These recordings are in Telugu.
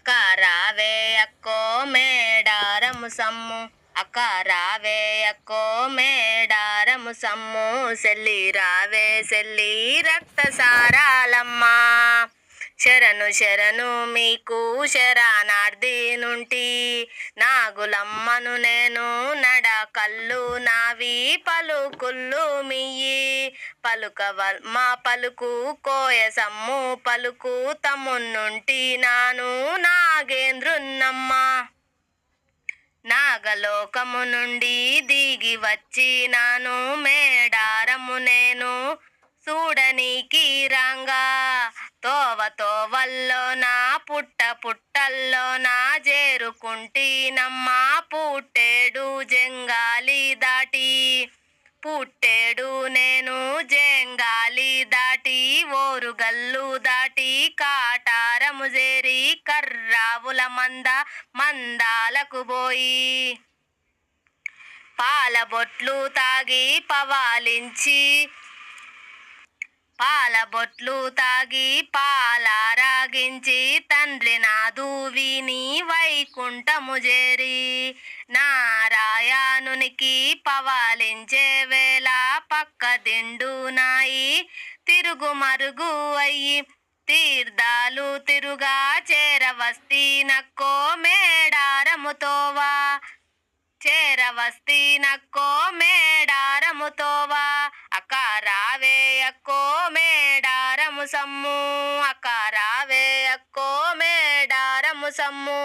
అక్క రావే అక్కో మేడారము సమ్ము, అక్క రావే అక్కో మేడారము సమ్ము, సెల్లి రావే సెల్లి రక్తసారాలమ్మా. శరణు శరణు మీకు శరణార్థి నుంటి, నాగులమ్మను నేను నడ కళ్ళు నావి పలుకుళ్ళు మియ్యి. మా పలుకు కోయ సమ్ము పలుకు తమ్మునుంటి నాను నాగేంద్రున్నమ్మ. నాగలోకము నుండి దిగి వచ్చినాను మేడారము నేను చూడనీకి రాంగా. తోవ తోవల్లోన పుట్ట పుట్టల్లోన చేరుకుంటీనమ్మా, పుట్టేడు జంగాలి దాటి. పుట్టేడు నేను జంగాలి దాటి ఓరుగల్లు దాటి కాటారము చేరి కర్రావుల మందాలకు పోయి. పాలబొట్లు తాగి పాలారాగించి తండ్రి నాదు విని వైకుంఠము చేరి. నారాయణునికి పవాలించే వేళ పక్క దిండు నాయి తిరుగు మరుగు అయ్యి. తీర్థాలు తిరుగా చేరవస్తి నక్కో మేడారము తోవా, చేరవస్తి నక్కో మేడారము తోవా. అక్క రావే అక్కో మేడారము సమ్ము, అక్క రావే అక్కో మేడారము సమ్ము.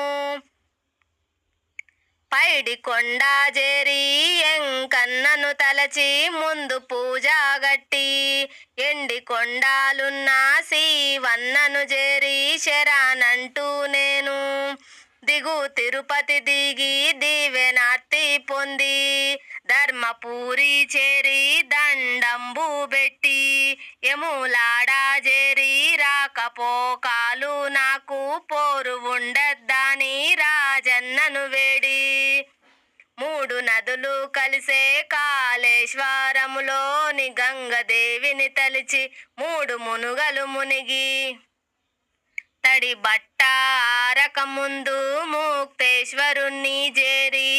పైడి కొండ చేరి ఎంకన్నను తలచి ముందు పూజ గట్టి. ఎండి కొండాలున్న శివన్నను చేరి శరణంటూ నేను దిగు తిరుపతి దిగి దివెనార్తి పొంది. ధర్మపూరి చేరి దండంబు పెట్టి ఎములాడ చేరి రాకపోకాలు నాకు పోరు ఉండద్దని రాజన్నను వేడి. మూడు నదులు కలిసే కాళేశ్వరములోని గంగదేవిని తలిచి మూడు మునుగలు మునిగి. తడి బట్ట ఆరక ముందు ముక్తేశ్వరుణ్ణి చేరి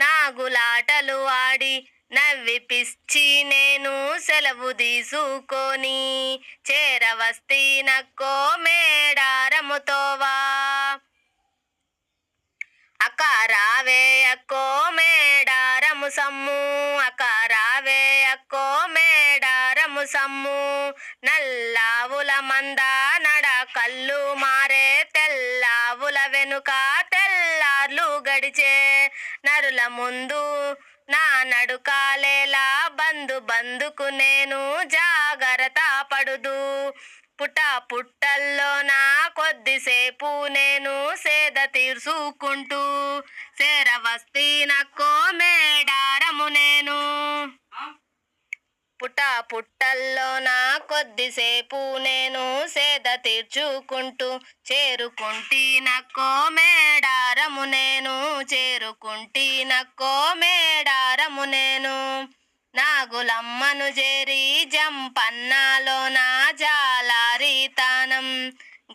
నాగులాటలు ఆడి నవ్విపిచ్చి నేను సెలవు తీసుకొని చేరవస్తి నక్కో మేడారము తోవా. అక్క రావే అక్కో మేడారము సమ్ము, అక్క రావే అక్కో మేడారము సమ్ము. నల్లావుల మంద నడ కళ్ళు మారే తెల్లావుల వెనుక తెల్లార్లు గడిచే. నరుల ముందు నా నడుకాలేలా బందుకు నేను జాగ్రత్త పడుదు. పుట్టల్లోన కొద్దిసేపు నేను సేద తీర్చుకుంటూ చేరవస్తి నక్కో మేడారము నేను. పుట్టల్లోన కొద్దిసేపు నేను సేద తీర్చుకుంటూ చేరుకుంటి నక్కో మేడారము నేను, చేరుకుంటి నక్కో మేడారము నేను. నాగులమ్మను చేరి జంపన్నాలోన జాలారి తానం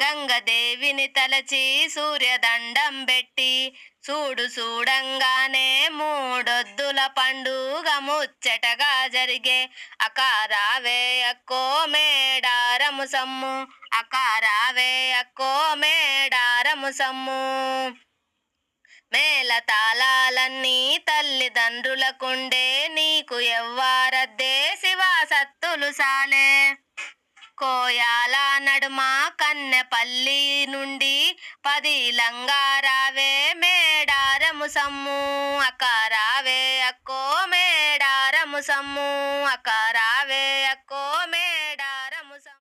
గంగదేవిని తలచి సూర్యదండం పెట్టి. చూడంగానే మూడొద్దుల పండుగ ముచ్చటగా జరిగే. అక్క రావే అక్కో మేడారము సమ్ము, అక్క రావే అక్కో మేడారము సమ్ము. మేళ తాళాలన్నీ తల్లిదండ్రులకుండే నీకు ఎవ్వారద్దే శివాసత్తులు సాలే. కోయాల నడుమ కన్నెపల్లి నుండి 10 లంగా రావే మేడారము సమ్ము, అక్క రావే అక్కో మేడారము సమ్ము, అక్క రావే అక్కో